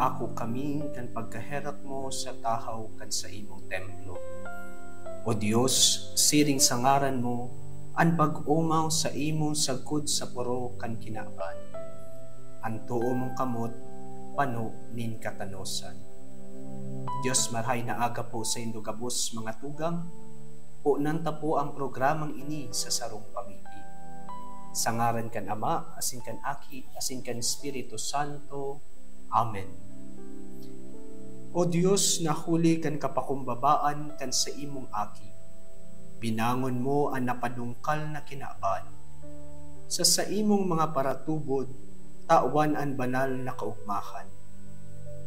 ako kami kan pagkaherak mo sa tahaw kan sa imong templo. O Dios, siring sa ngaran mo, ang pag-umaw sa imong sagkod sa puro kan kinaban. Ang tuo mong kamot, pano nin katanosan. Diyos marhay na aga po sa indugabos mga tugang, po nanta po ang programang ini sa sarong pamilya. Sa ngaran kan Ama, asin kan Aki, asin kan Espiritu Santo. Amen. O Diyos, nahuli kan kapakumbabaan kan sa imong Aki. Binangon mo ang napadungkal na kinaban. Sa imong mga paratubod, tawan ang banal na kaugmahan.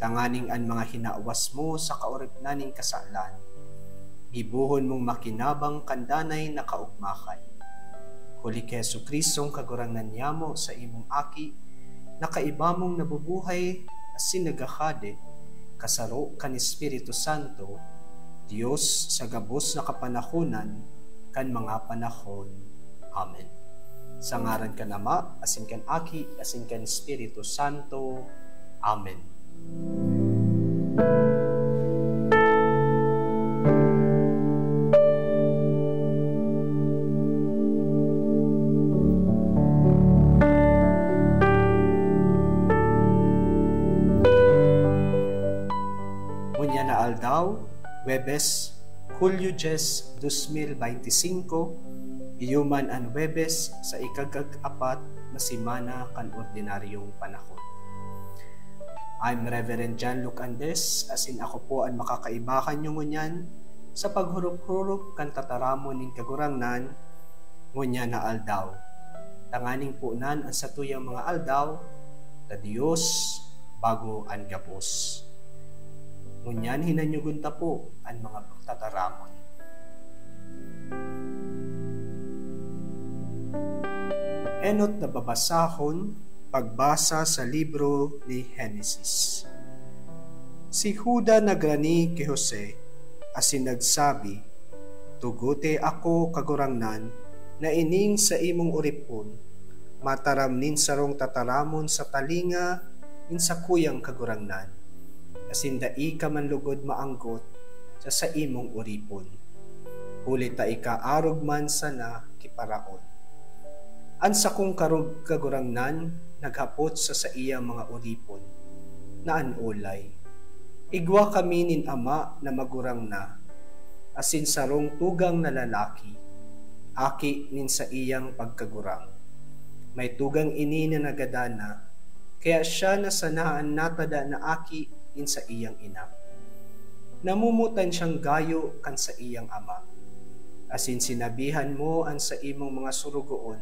Tanganing ang mga hinawas mo sa kaoripnaning kasalan. Ibuhon mong makinabang kandanay na kaugmahan. Huli kay Jesucristong kagurangan niyamo sa imong Aki, nakaiba mong nabubuhay asin nagakade, kasaro kan Espiritu Santo, Diyos sa gabos na kapanahonan, kan mga panahon. Amen. Sa ngaran kan Ama, asin kan Aki, asin kan Espiritu Santo. Amen. Munya na aldaw, Webes, Hulyo 10, 2025, iyuman ang Webes sa ikagag-apat na simana kan ordinaryong panahon. I'm Reverend John Luke Andes, asin ako po ang makakaibahan nyo ngunyan sa paghurup-hurup kan tataramon ning kagurangnan, ngunya na aldaw. Tanganing po nan ang satuyang mga aldaw, na Diyos bago ang gabos. Ngunyan hinanyugunta po ang mga tataramon. Enot na babasahon, pagbasa sa libro ni Henesis. Si Juda nagrani kay Jose, asin nagsabi, tugote ako kagurangnan, na ining sa imong uripon, mataram nin sarong tataramon sa talinga, in sa kuyang kagurangnan, asin dai ka man lugod maanggot sa imong uripon. Huli ta ikaarog man sana kiparaon. An sa kong kagurangnan, naghapot sa iyang mga uripon, na anulay. Igwa kami nin ama na magurang na, asin sarong tugang na lalaki, aki nin sa iyang pagkagurang. May tugang ini na nagadana, kaya siya na sanaan natada na aki in sa iyang ina. Namumutan siyang gayo kan sa iyang ama. Asin sinabihan mo ang sa imong mga surugoon,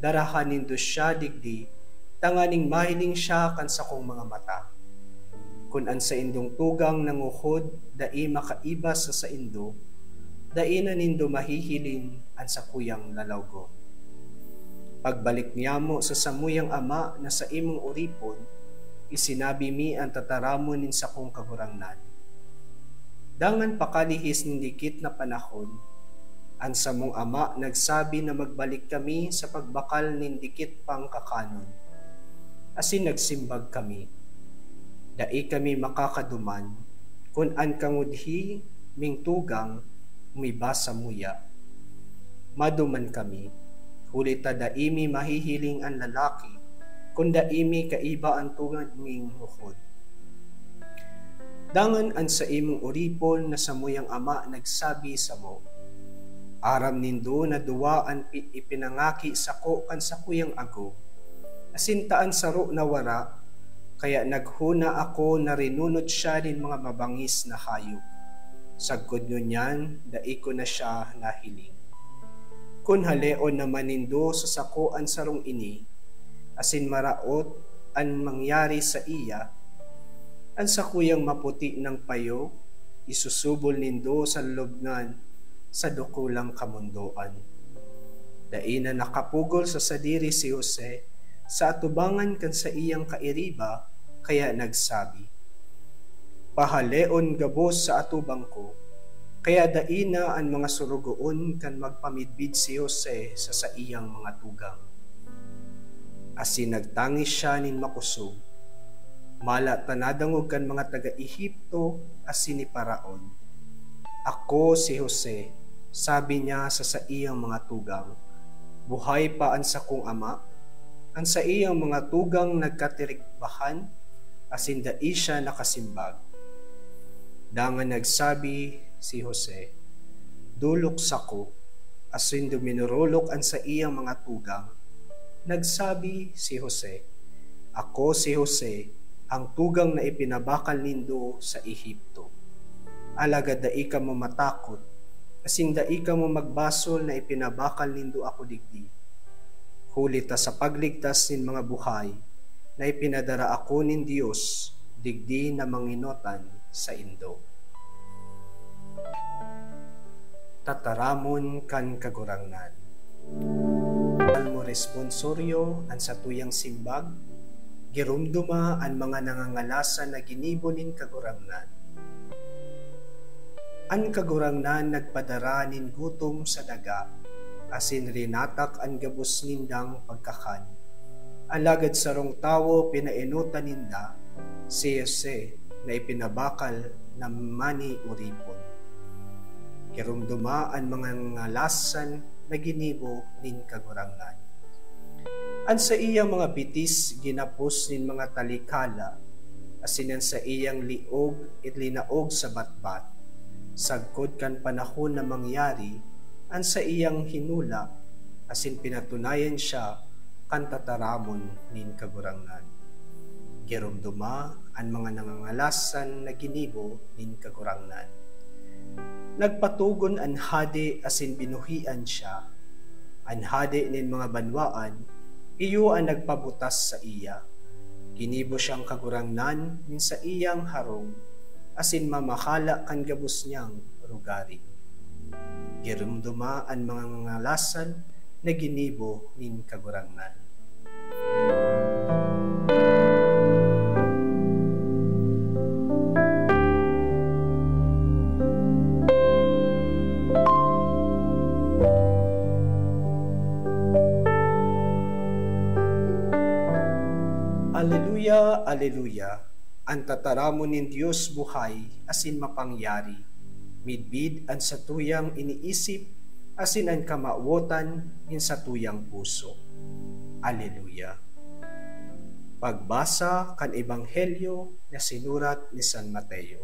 darahan nindo siya digdi, tanganing mahiling siya kan sa kong mga mata. Kun an sa indong tugang nanguhod, dai makaiba sa indo, dai na nindo mahihilin an sa kuyang lalawgo. Pagbalik niya mo sa samuyang ama na sa imong uripon, isinabi mi ang tataramon nin sa kong kagurangnan. Dangan pakalihis nin dikit na panahon, ang samong ama nagsabi na magbalik kami sa pagbakal nin dikit pang kakanon. Asin nagsimbag kami. Dai kami makakaduman, kun an kangudhi ming tugang umiba sa muya. Maduman kami, huli ta daimi mahihiling ang lalaki, kunda imi kaiba ang tungad ming hukod. Dangan an sa imong uripon na samuyang ama nagsabi sa mo, aram nindo na duwa ang ipinangaki sa ko kan sa kuyang ago, asintaan saro na wara, kaya naghuna ako na rinunod siya din mga mabangis na hayop. Sagkod nyo niyan, dai ko na siya nahiling. Kun haleon naman nindo sa sako ang sarong ini, asin maraot ang mangyari sa iya, ang sa kuyang maputi ng payo, isusubol nindo sa lubngan sa dukulang kamundoan. Dai na nakapugol sa sadiri si Jose, sa atubangan kan sa iyang kairiba, kaya nagsabi, pahaleon gabos sa atubang ko, kaya dai na ang mga surugoon kan magpamidbid si Jose sa iyang mga tugang. Asin nagtangis siya nin makusog. Mala tanadangog kan mga taga-Ehipto asin ni Paraon. Ako si Jose, sabi niya sa iyang mga tugang. Buhay pa an sa kong ama, an sa iyang mga tugang nagkatirikbahan, asin dai siya nakasimbag. Dangan nagsabi si Jose, dulok sako, asin duminurulok an sa iyang mga tugang. Nagsabi si Jose, ako si Jose, ang tugang na ipinabakal nindo sa Ehipto. Alagad dai ka mo matakot, asin dai ka mo magbasol na ipinabakal nindo ako digdi. Hulita sa pagligtas nin mga buhay, na ipinadara ako nin Dios, digdi na manginotan sa indo. Tataramon kan kagurangnan. Mo responsoryo an sa tuyang simbag, girumduma ang mga nangangalasan na ginibonin kagurangnan. Ang kagurangnan nagpadara nin gutom sa daga, asin rinatak ang gabos nindang pagkakan. Alagad sarong tawo pinainutan ninda, si Jose na ipinabakal na mani uripon. Girumduma ang mga ngalasan na ginibo nin kagurangnan. An sa iyang mga bitis ginapos nin mga talikala, asinan sa iyang liog itlinaog sa batbat. Sagkod kan panahon na mangyari, an sa iyang hinula, asin pinatunayan siya kan tataramon nin kagurangnan. Girumduma ang mga nangangalasan na ginibo nin kagurangnan. Nagpatugon an hade asin binuhian siya. An hade nin mga banwaan, iyo ang nagpabutas sa iya. Ginibo siyang kagurangnan nin sa iyang harong, asin mamakala kan gabos niyang rugari. Girumduma ang mga ngalasan na ginibo nin kagurangnan. Aleluya, aleluya, ang tataramon nin Diyos buhay asin mapangyari, midbid ang satuyang iniisip asin ang kamauotan nin satuyang puso. Aleluya. Pagbasa kan Ebanghelyo na sinurat ni San Mateo.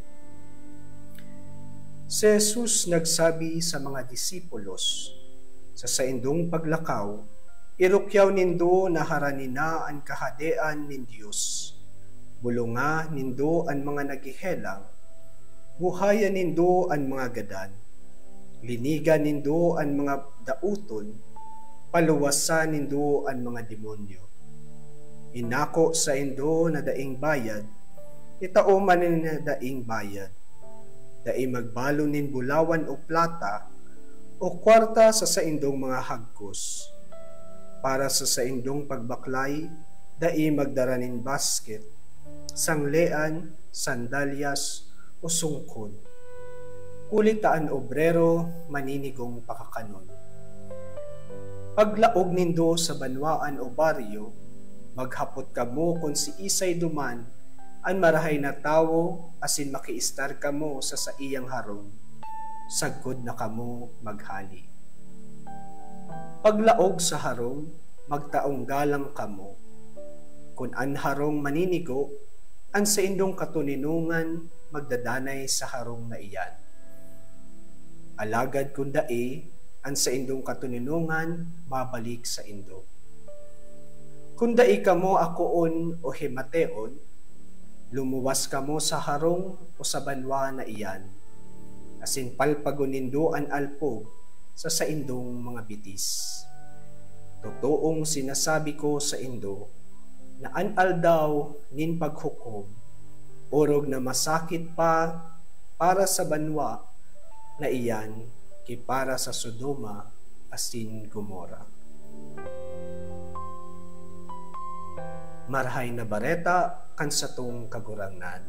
Si Jesus nagsabi sa mga disipulos, sa saindong paglakaw, irukyaw nindo na haranina ang kahadean nin Diyos. Bulunga nindo ang mga nagihelang, buhayan nindo ang mga gadan, linigan nindo ang mga dauton, paluwasan nindo ang mga demonyo. Inako sa indo na daing bayad, itauman na daing bayad, daing magbalo nin bulawan o plata, o kwarta sa saindong mga hagkos. Para sa saindong pagbaklay, dai magdaranin basket, sanglean, sandalyas, o sungkod. Kulitaan obrero, maninigong pakakanon. Paglaog nindo sa banwaan o baryo, maghapot kamo kung si isay duman, ang marahay na tawo, asin makiistar kamo sa iyang harong, sagkod na kamo maghali. Paglaog sa harong, magtaong galang kamo. Kung an harong maninigo, an sa indong katuninungan, magdadanay sa harong na iyan. Alagad kung dae, an sa indong katuninungan, mabalik sa indo. Kung dae kamo akoon o himateon, lumuwas kamo sa harong o sa banwa na iyan, asin palpagunindo an alpog, sa saindong mga bitis. Totoong sinasabi ko sa indo, na anal daw nin paghukom, orog na masakit pa para sa banwa na iyan, ki para sa Sodoma asin Gomora. Marhay na bareta kan satong kagurangnan.